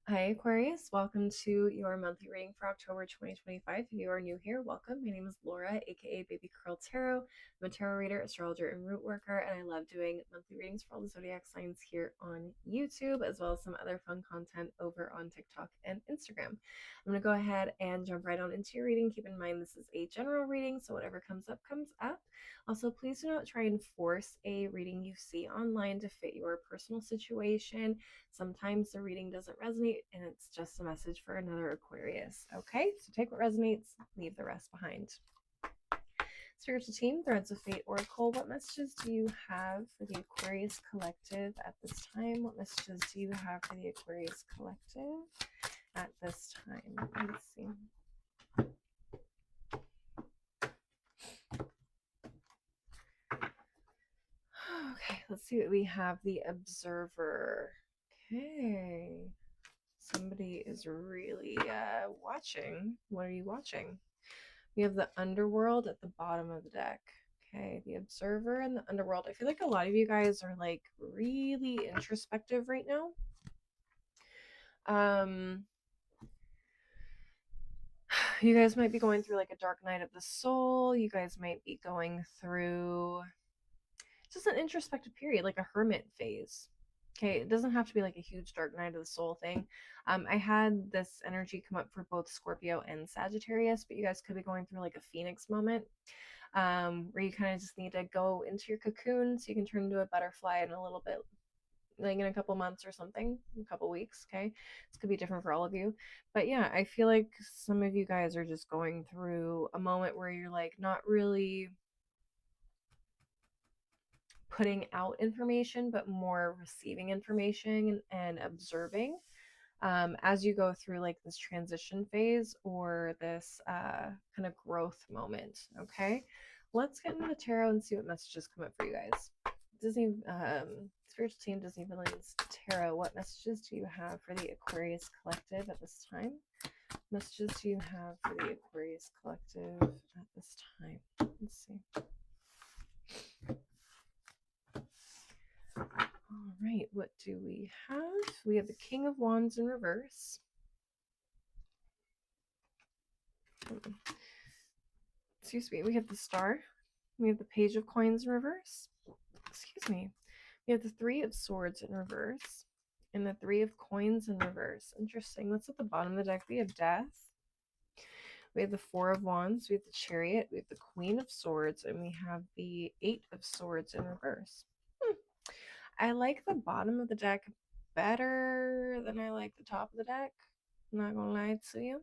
Hi, Aquarius. Welcome to your monthly reading for October 2025. If you are new here, welcome. My name is Laura, aka Baby Curl Tarot. I'm a tarot reader, astrologer, and root worker, and I love doing monthly readings for all the zodiac signs here on YouTube, as well as some other fun content over on TikTok and Instagram. I'm going to go ahead and jump right on into your reading. Keep in mind this is a general reading, so whatever comes up, comes up. Also, please do not try and force a reading you see online to fit your personal situation. Sometimes the reading doesn't resonate and it's just a message for another Aquarius. Okay, so take what resonates, leave the rest behind. Spiritual team, Threads of Fate Oracle, what messages do you have for the Aquarius Collective at this time? What messages do you have for the Aquarius Collective at this time? Let's see. Okay, let's see what we have. The Observer. Okay. Somebody is really watching. What are you watching? We have the Underworld at the bottom of the deck. Okay, the Observer and the Underworld. I feel like a lot of you guys are like really introspective right now. You guys might be going through like a dark night of the soul. You guys might be going through just an introspective period, like a hermit phase. Okay, it doesn't have to be like a huge dark night of the soul thing. I had this energy come up for both Scorpio and Sagittarius, but you guys could be going through like a Phoenix moment, where you kind of just need to go into your cocoon so you can turn into a butterfly in a little bit, like in a couple months or something, a couple weeks. Okay, this could be different for all of you, but yeah, I feel like some of you guys are just going through a moment where you're like not really putting out information, but more receiving information and observing, as you go through like this transition phase or this kind of growth moment. Okay, let's get into the tarot and see what messages come up for you guys. Disney Spiritual Team, Disney Villains Tarot, what messages do you have for the Aquarius Collective at this time? Messages do you have for the Aquarius Collective at this time? Let's see. All right, what do we have? We have the King of Wands in reverse. Excuse me. We have the Star. We have the Page of Coins in reverse. Excuse me. We have the Three of Swords in reverse and the Three of Coins in reverse. Interesting. What's at the bottom of the deck? We have Death. We have the Four of Wands. We have the Chariot. We have the Queen of Swords. And we have the Eight of Swords in reverse. I like the bottom of the deck better than I like the top of the deck. I'm not gonna lie to you.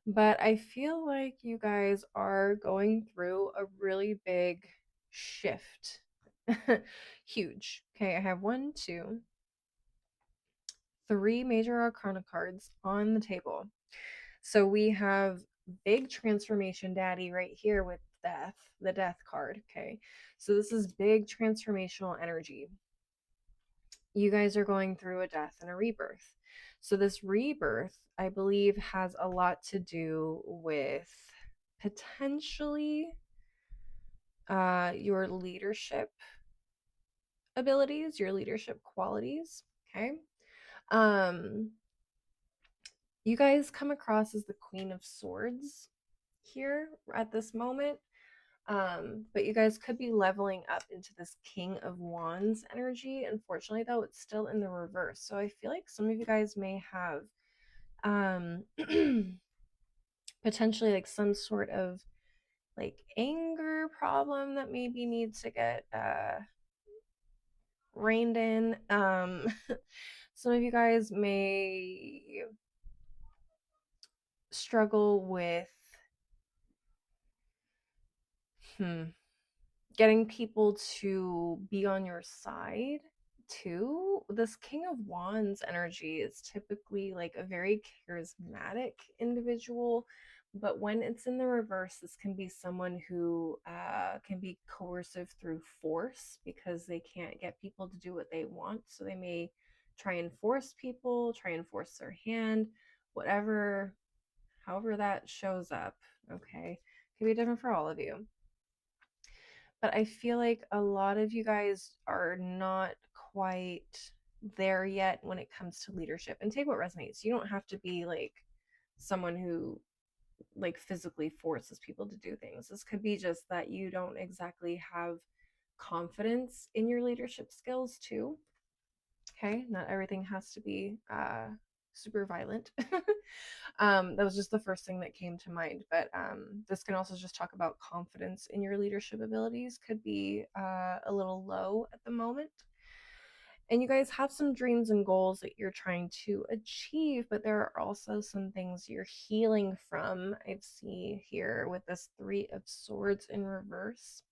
But I feel like you guys are going through a really big shift. Huge. Okay, I have 1, 2, 3 major arcana cards on the table. So we have big transformation daddy right here with death, the death card. Okay, so this is big transformational energy. You guys are going through a death and a rebirth. So this rebirth, I believe, has a lot to do with potentially your leadership abilities, your leadership qualities. Okay. Um, you guys come across as the Queen of Swords here at this moment. But you guys could be leveling up into this King of Wands energy. Unfortunately, though, it's still in the reverse. So I feel like some of you guys may have potentially like some sort of like anger problem that maybe needs to get reined in. Some of you guys may struggle with getting people to be on your side too. This King of Wands energy is typically like a very charismatic individual, but when it's in the reverse, this can be someone who can be coercive through force because they can't get people to do what they want. So they may try and force people, try and force their hand, whatever, however that shows up. Okay, can be different for all of you. But I feel like a lot of you guys are not quite there yet when it comes to leadership. And take what resonates. You don't have to be like someone who like physically forces people to do things. This could be just that you don't exactly have confidence in your leadership skills too. Okay, not everything has to be super violent. That was just the first thing that came to mind. But this can also just talk about confidence in your leadership abilities. Could be a little low at the moment. And you guys have some dreams and goals that you're trying to achieve, but there are also some things you're healing from. I see here with this Three of Swords in reverse.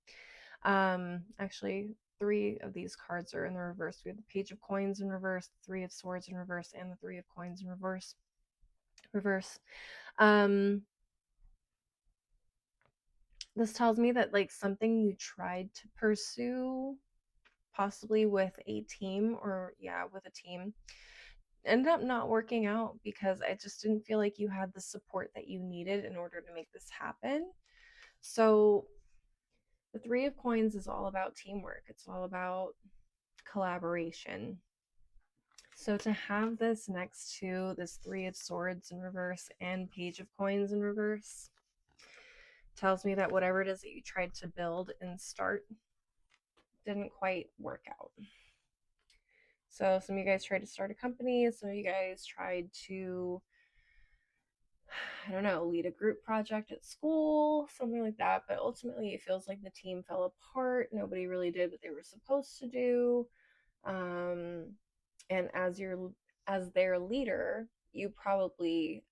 Actually, three of these cards are in the reverse. We have the Page of Coins in reverse, Three of Swords in reverse, and the Three of Coins in reverse. Um, this tells me that like something you tried to pursue, possibly with a team, or yeah, with a team, ended up not working out because I just didn't feel like you had the support that you needed in order to make this happen. So the Three of Coins is all about teamwork. It's all about collaboration. So to have this next to this Three of Swords in reverse and Page of Coins in reverse tells me that whatever it is that you tried to build and start didn't quite work out. So some of you guys tried to start a company, some of you guys tried to, I don't know, lead a group project at school, something like that, but ultimately it feels like the team fell apart. Nobody really did what they were supposed to do. And as their leader, you probably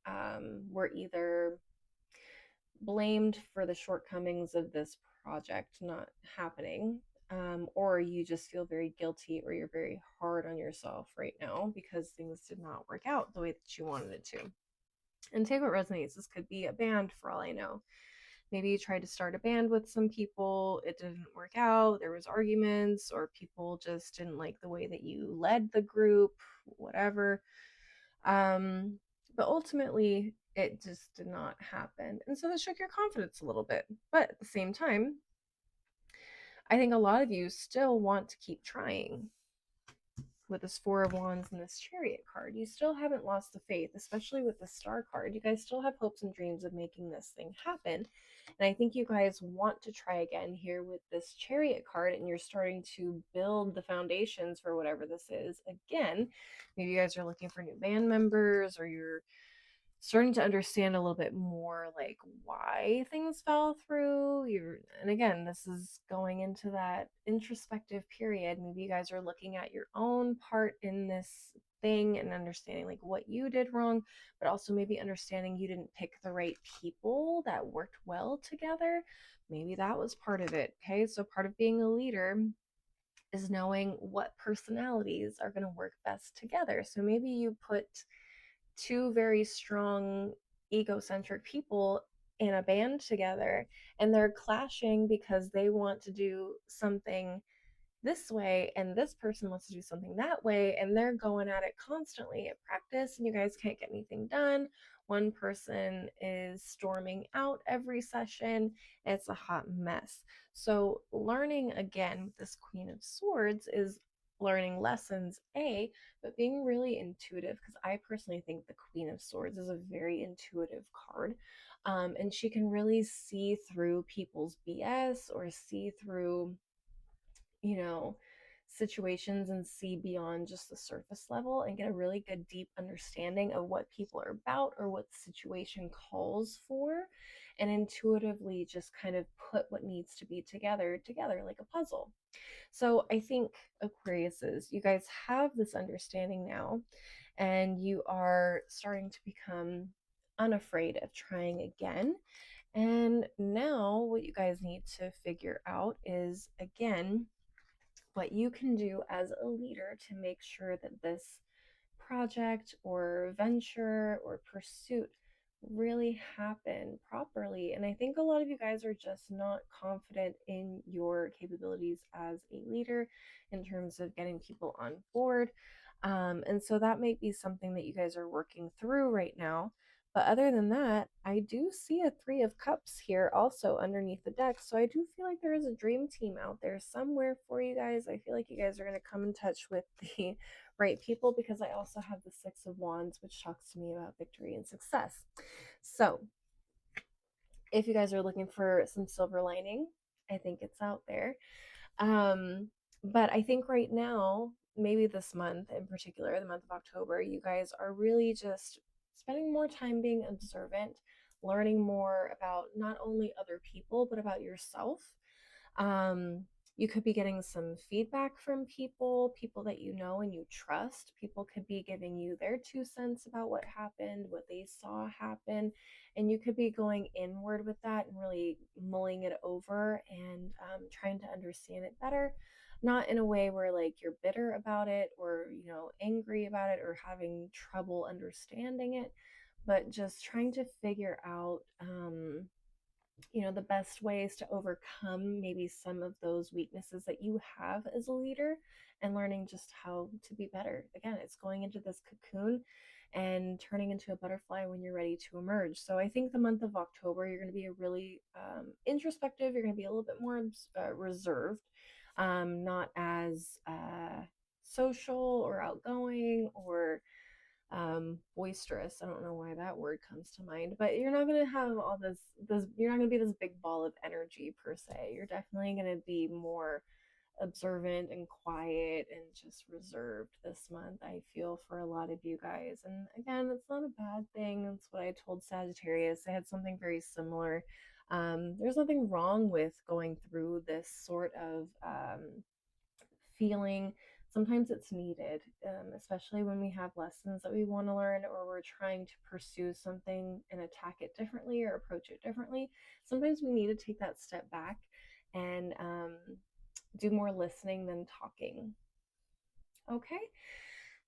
were either blamed for the shortcomings of this project not happening, or you just feel very guilty or you're very hard on yourself right now because things did not work out the way that you wanted it to. And take what resonates. This could be a band for all I know. Maybe you tried to start a band with some people, it didn't work out, there was arguments, or people just didn't like the way that you led the group, whatever. But ultimately it just did not happen. And so that shook your confidence a little bit. But at the same time, I think a lot of you still want to keep trying. With this Four of Wands and this Chariot card, you still haven't lost the faith, especially with the Star card. You guys still have hopes and dreams of making this thing happen. And I think you guys want to try again here with this Chariot card, and you're starting to build the foundations for whatever this is again. Maybe you guys are looking for new band members, or you're starting to understand a little bit more like why things fell through. And again, this is going into that introspective period. Maybe you guys are looking at your own part in this thing and understanding like what you did wrong, but also maybe understanding you didn't pick the right people that worked well together. Maybe that was part of it. Okay, so part of being a leader is knowing what personalities are going to work best together. So maybe you put two very strong egocentric people in a band together, and they're clashing because they want to do something this way and this person wants to do something that way, and they're going at it constantly at practice, and you guys can't get anything done. One person is storming out every session. It's a hot mess. So learning again with this Queen of Swords is learning lessons, but being really intuitive, because I personally think the Queen of Swords is a very intuitive card. And she can really see through people's BS, or see through, you know, situations, and see beyond just the surface level and get a really good deep understanding of what people are about or what the situation calls for, and intuitively just kind of put what needs to be together like a puzzle. So I think, Aquariuses, you guys have this understanding now, and you are starting to become unafraid of trying again. And now what you guys need to figure out is, again, what you can do as a leader to make sure that this project or venture or pursuit really happen properly. And I think a lot of you guys are just not confident in your capabilities as a leader in terms of getting people on board. And so that might be something that you guys are working through right now. But other than that, I do see a Three of Cups here also underneath the deck. So I do feel like there is a dream team out there somewhere for you guys. I feel like you guys are going to come in touch with the right people, because I also have the Six of Wands, which talks to me about victory and success. So if you guys are looking for some silver lining, I think it's out there. Um, but I think right now, maybe this month in particular, the month of October, you guys are really just spending more time being observant, learning more about not only other people, but about yourself. Um, you could be getting some feedback from people that you know and you trust. People could be giving you their 2 cents about what happened, what they saw happen, and you could be going inward with that and really mulling it over and trying to understand it better. Not in a way where like you're bitter about it or angry about it or having trouble understanding it, but just trying to figure out the best ways to overcome maybe some of those weaknesses that you have as a leader, and learning just how to be better. Again, it's going into this cocoon and turning into a butterfly when you're ready to emerge. So I think the month of October, you're going to be a really introspective. You're going to be a little bit more reserved, not as social or outgoing or boisterous. I don't know why that word comes to mind, but you're not going to have all this you're not going to be this big ball of energy per se. You're definitely going to be more observant and quiet and just reserved this month, I feel, for a lot of you guys. And again, it's not a bad thing. That's what I told Sagittarius. I had something very similar. There's nothing wrong with going through this sort of feeling. Sometimes it's needed, especially when we have lessons that we want to learn, or we're trying to pursue something and attack it differently or approach it differently. Sometimes we need to take that step back and do more listening than talking. Okay.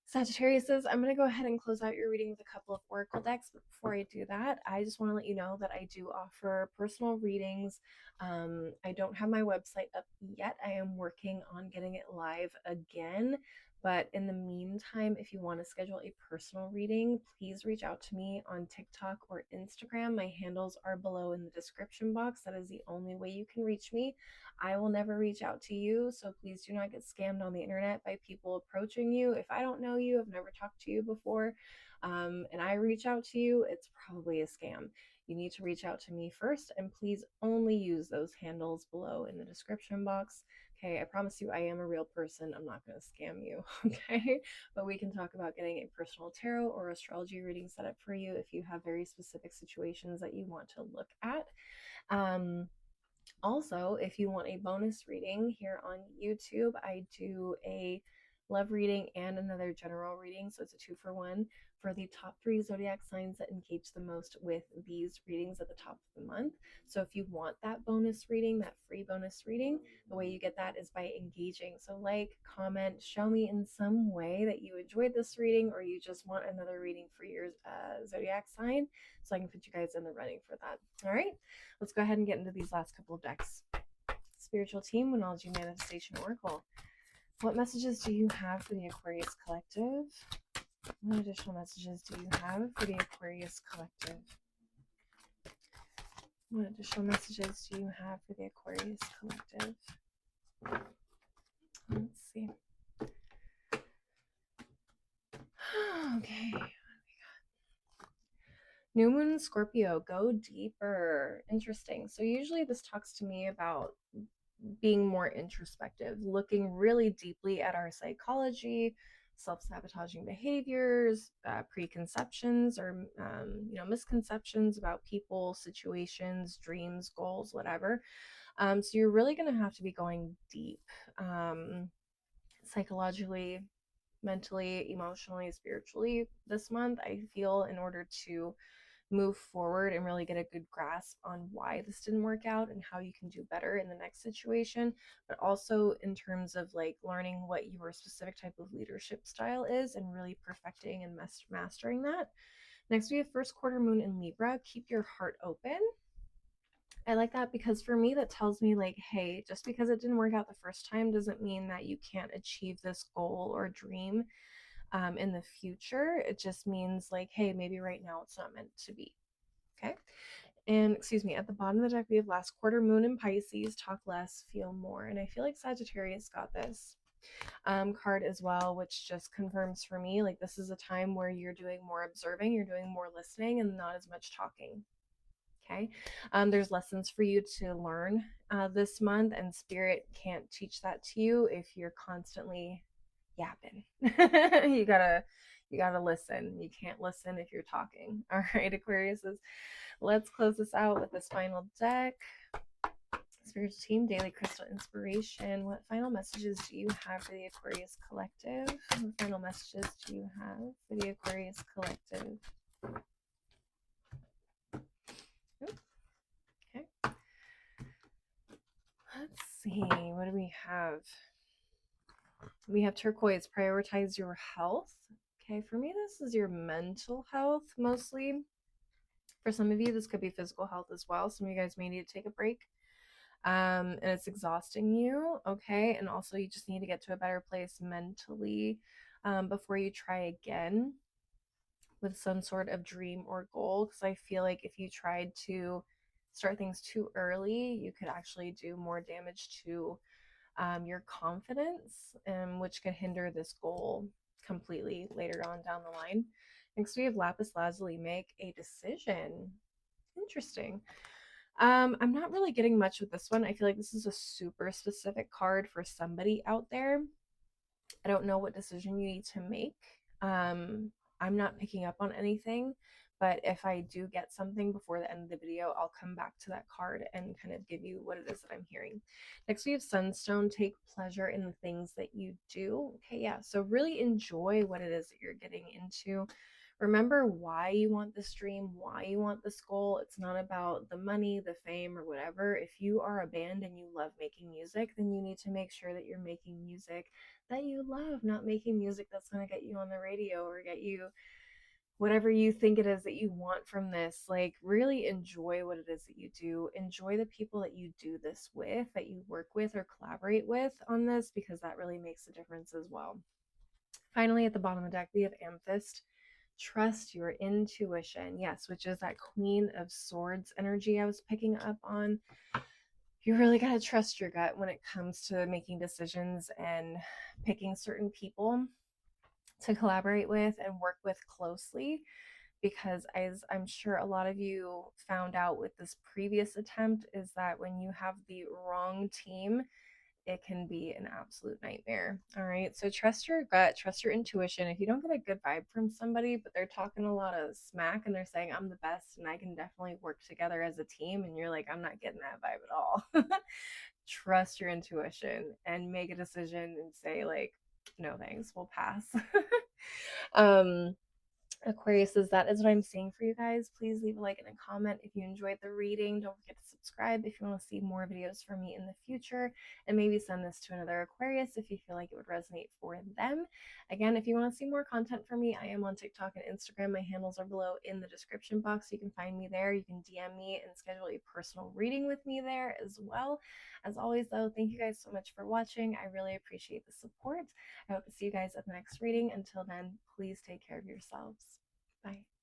Sagittarius says, I'm going to go ahead and close out your reading with a couple of oracle decks. But before I do that, I just want to let you know that I do offer personal readings. I don't have my website up yet. I am working on getting it live again. But in the meantime, if you want to schedule a personal reading, please reach out to me on TikTok or Instagram. My handles are below in the description box. That is the only way you can reach me. I will never reach out to you, so please do not get scammed on the internet by people approaching you. If I don't know you, I've never talked to you before, and I reach out to you, it's probably a scam. You need to reach out to me first, and please only use those handles below in the description box. Okay, I promise you I am a real person. I'm not going to scam you, okay? But we can talk about getting a personal tarot or astrology reading set up for you if you have very specific situations that you want to look at. Also, if you want a bonus reading here on YouTube, I do a love reading and another general reading. So it's a 2-for-1 for the top 3 zodiac signs that engage the most with these readings at the top of the month. So if you want that bonus reading, that free bonus reading, the way you get that is by engaging. So like, comment, show me in some way that you enjoyed this reading or you just want another reading for your zodiac sign, so I can put you guys in the running for that. All right, let's go ahead and get into these last couple of decks. Spiritual Team, Winology Manifestation Oracle. What messages do you have for the Aquarius Collective? What additional messages do you have for the Aquarius Collective? What additional messages do you have for the Aquarius Collective? Let's see. Okay. New Moon Scorpio, go deeper. Interesting. So usually this talks to me about being more introspective, looking really deeply at our psychology, self-sabotaging behaviors, preconceptions, or misconceptions about people, situations, dreams, goals, whatever. So you're really going to have to be going deep, psychologically, mentally, emotionally, spiritually this month, I feel, in order to move forward and really get a good grasp on why this didn't work out and how you can do better in the next situation, but also in terms of like learning what your specific type of leadership style is and really perfecting and mastering that. Next, we have first quarter moon in Libra. Keep your heart open. I like that because for me, that tells me like, hey, just because it didn't work out the first time doesn't mean that you can't achieve this goal or dream in the future. It just means like, hey, maybe right now it's not meant to be. Okay. And excuse me, at the bottom of the deck, we have last quarter moon in Pisces, talk less, feel more. And I feel like Sagittarius got this. card as well, which just confirms for me like this is a time where you're doing more observing, you're doing more listening, and not as much talking. Okay. There's lessons for you to learn this month, and spirit can't teach that to you if you're constantly yapping. You gotta listen. You can't listen if you're talking. All right, Aquariuses. Let's close this out with this final deck. Spiritual team, daily crystal inspiration. What final messages do you have for the Aquarius collective? What final messages do you have for the Aquarius collective? Okay. Let's see. What do we have? We have turquoise. Prioritize your health. Okay. For me, this is your mental health mostly. For some of you, this could be physical health as well. Some of you guys may need to take a break. And it's exhausting you. Okay. And also, you just need to get to a better place mentally before you try again with some sort of dream or goal. Because I feel like if you tried to start things too early, you could actually do more damage to your confidence, which could hinder this goal completely later on down the line. Next, we have lapis lazuli. Make a decision. Interesting. I'm not really getting much with this one. I feel like this is a super specific card for somebody out there. I don't know what decision you need to make. I'm not picking up on anything, but if I do get something before the end of the video, I'll come back to that card and kind of give you what it is that I'm hearing. Next, we have Sunstone. Take pleasure in the things that you do. Okay, yeah, so really enjoy what it is that you're getting into. Remember why you want this dream, why you want this goal. It's not about the money, the fame, or whatever. If you are a band and you love making music, then you need to make sure that you're making music that you love, not making music that's going to get you on the radio or get you whatever you think it is that you want from this. Like, really enjoy what it is that you do. Enjoy the people that you do this with, that you work with or collaborate with on this, because that really makes a difference as well. Finally, at the bottom of the deck, we have Amethyst. Trust your intuition. Yes, which is that Queen of Swords energy I was picking up on. You really got to trust your gut when it comes to making decisions and picking certain people to collaborate with and work with closely, because as I'm sure a lot of you found out with this previous attempt, is that when you have the wrong team, it can be an absolute nightmare. All right. So trust your gut, trust your intuition. If you don't get a good vibe from somebody, but they're talking a lot of smack and they're saying, I'm the best and I can definitely work together as a team, and you're like, I'm not getting that vibe at all. Trust your intuition and make a decision and say, like, no thanks, we'll pass. um Aquarius, that is what I'm seeing for you guys. Please leave a like and a comment if you enjoyed the reading. Don't forget to subscribe if you want to see more videos from me in the future, and maybe send this to another Aquarius if you feel like it would resonate for them. Again, if you want to see more content from me, I am on TikTok and Instagram. My handles are below in the description box. You can find me there. You can DM me and schedule a personal reading with me there as well. As always, though, thank you guys so much for watching. I really appreciate the support. I hope to see you guys at the next reading. Until then, please take care of yourselves. Bye.